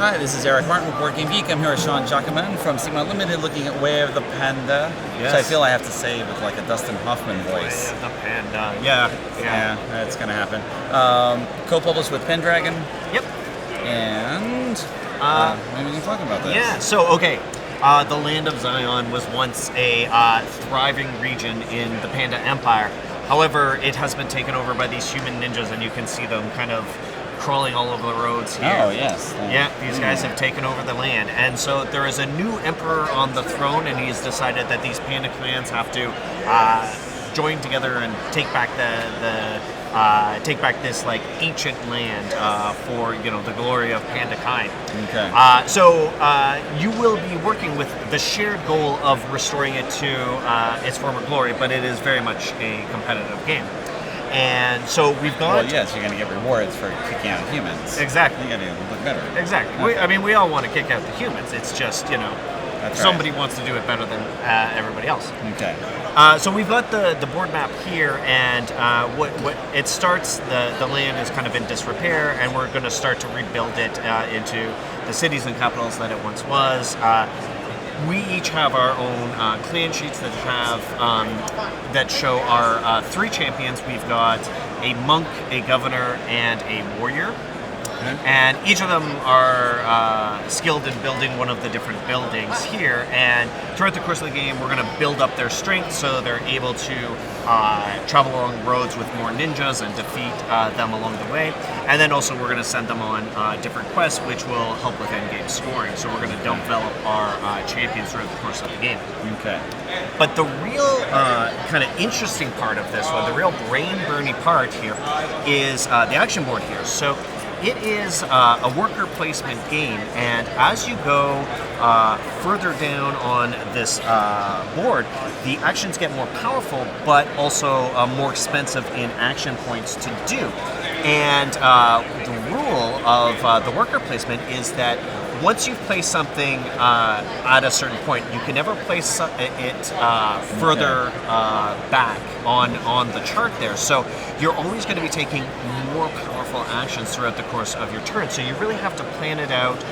Hi, this is Eric Martin with Board Game Geek. I'm here with Sean Jacquemin from Steam Unlimited looking at Way of the Panda. Yes. Which I feel I have to say with like a Dustin Hoffman voice. Way of the Panda. Yeah, that's going to happen. Co-published with Pendragon. Yep. And maybe we can talk about this. Yeah, so, okay. The Land of Zion was once a thriving region in the Panda Empire. However, it has been taken over by these human ninjas, and you can see them kind of crawling all over the roads here. Oh, yes. Yeah, these guys have taken over the land. And so there is a new emperor on the throne, and he's decided that these panda clans have to join together and take back this like ancient land for the glory of panda kind. Okay. So you will be working with the shared goal of restoring it to its former glory, but it is very much a competitive game. And so we've got... Well, yes, you're going to get rewards for kicking out humans. Exactly. You got to look better. Exactly. Okay. We all want to kick out the humans. It's just, That's somebody right. wants to do it better than everybody else. Okay. So we've got the board map here, and what it starts, the land is kind of in disrepair, and we're going to start to rebuild it into the cities and capitals that it once was. We each have our own clan sheets that have that show our three champions. We've got a monk, a governor, and a warrior. And each of them are skilled in building one of the different buildings here. And throughout the course of the game, we're going to build up their strength so they're able to travel along roads with more ninjas and defeat them along the way. And then also we're going to send them on different quests, which will help with endgame scoring. So we're going to develop our champions throughout the course of the game. Okay. But the real kind of interesting part of this one, the real brain-burning part here, is the action board here. So it is a worker placement game, and as you go further down on this board, the actions get more powerful, but also more expensive in action points to do. And the rule of the worker placement is that once you've placed something at a certain point, you can never place it further back on the chart there. So you're always going to be taking more powerful actions throughout the course of your turn. So you really have to plan it out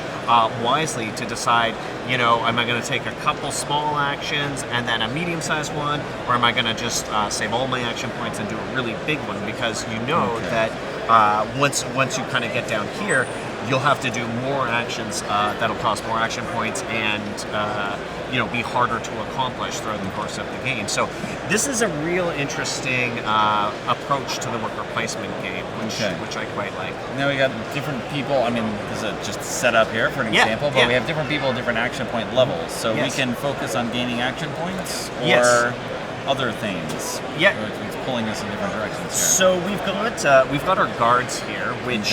wisely to decide, am I going to take a couple small actions and then a medium-sized one, or am I going to just save all my action points and do a really big one? Because that once you kind of get down here, you'll have to do more actions that'll cost more action points and be harder to accomplish throughout the course of the game. So this is a real interesting approach to the worker placement game, which I quite like. Now we got different people. I mean, this is just set up here for an example, but we have different people at different action point levels. So we can focus on gaining action points or other things. Yeah. It's pulling us in different directions here. So we've got our guards here, which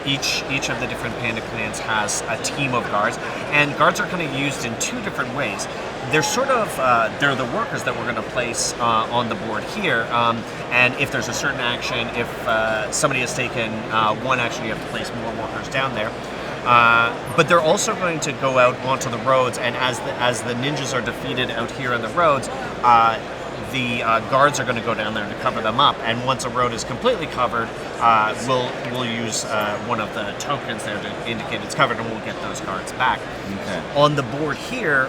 each of the different panda clans has a team of guards, and guards are kind of used in two different ways. They're sort of they're the workers that we're going to place on the board here, and if there's a certain action, if somebody has taken one action, you have to place more workers down there. But they're also going to go out onto the roads, and as the ninjas are defeated out here on the roads, the guards are going to go down there to cover them up. And once a road is completely covered, we'll use one of the tokens there to indicate it's covered, and we'll get those guards back. Okay. On the board here,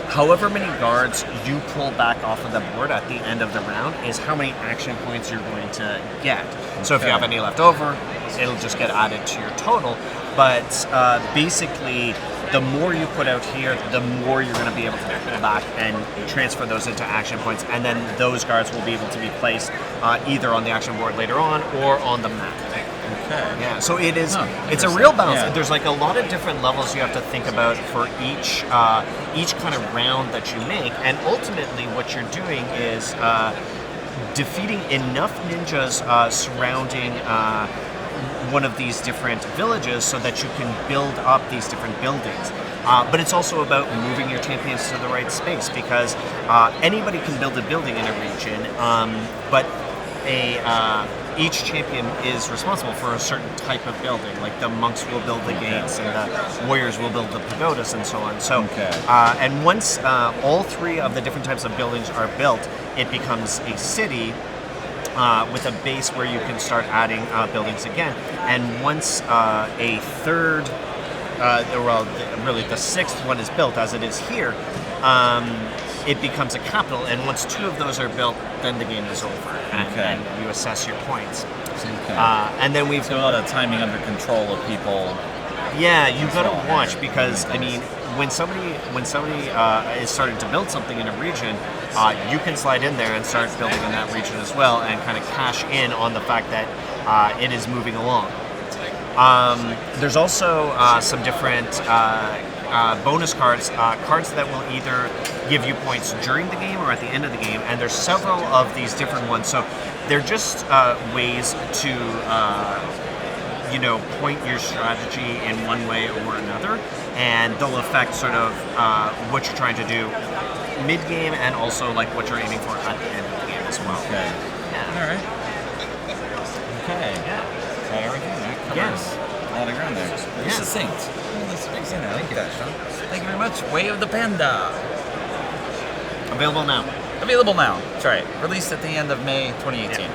however many guards you pull back off of the board at the end of the round is how many action points you're going to get. So if you have any left over, it'll just get added to your total. But basically, the more you put out here, the more you're going to be able to pull back and transfer those into action points, and then those guards will be able to be placed either on the action board later on or on the map. Okay. Yeah, so it's a real balance. Yeah. There's like a lot of different levels you have to think about for each kind of round that you make, and ultimately what you're doing is defeating enough ninjas surrounding one of these different villages so that you can build up these different buildings. But it's also about moving your champions to the right space, because anybody can build a building in a region, but each champion is responsible for a certain type of building. Like the monks will build the gates, and the warriors will build the pagodas, and so on. So, and once all three of the different types of buildings are built, it becomes a city with a base where you can start adding buildings again. And once a third really the 6th one is built, as it is here, it becomes a capital, and once 2 of those are built, then the game is over, and you assess your points. Okay. And then we've got a lot of timing under control of people. Yeah, you've got to watch, because I mean, when somebody is starting to build something in a region, you can slide in there and start building in that region as well, and kind of cash in on the fact that it is moving along. There's also some different bonus cards, cards that will either give you points during the game or at the end of the game, and there's several of these different ones. So they're just ways to point your strategy in one way or another, and they'll affect sort of what you're trying to do mid-game, and also like what you're aiming for at the end of the game as well. Okay. Yeah. All right. Okay. Yeah. Is that everything? That covers a lot of ground there. Very succinct. Thank you, Sean. Thank you very much. Way of the Panda. Available now. Available now. That's right. Released at the end of May 2018. Yeah.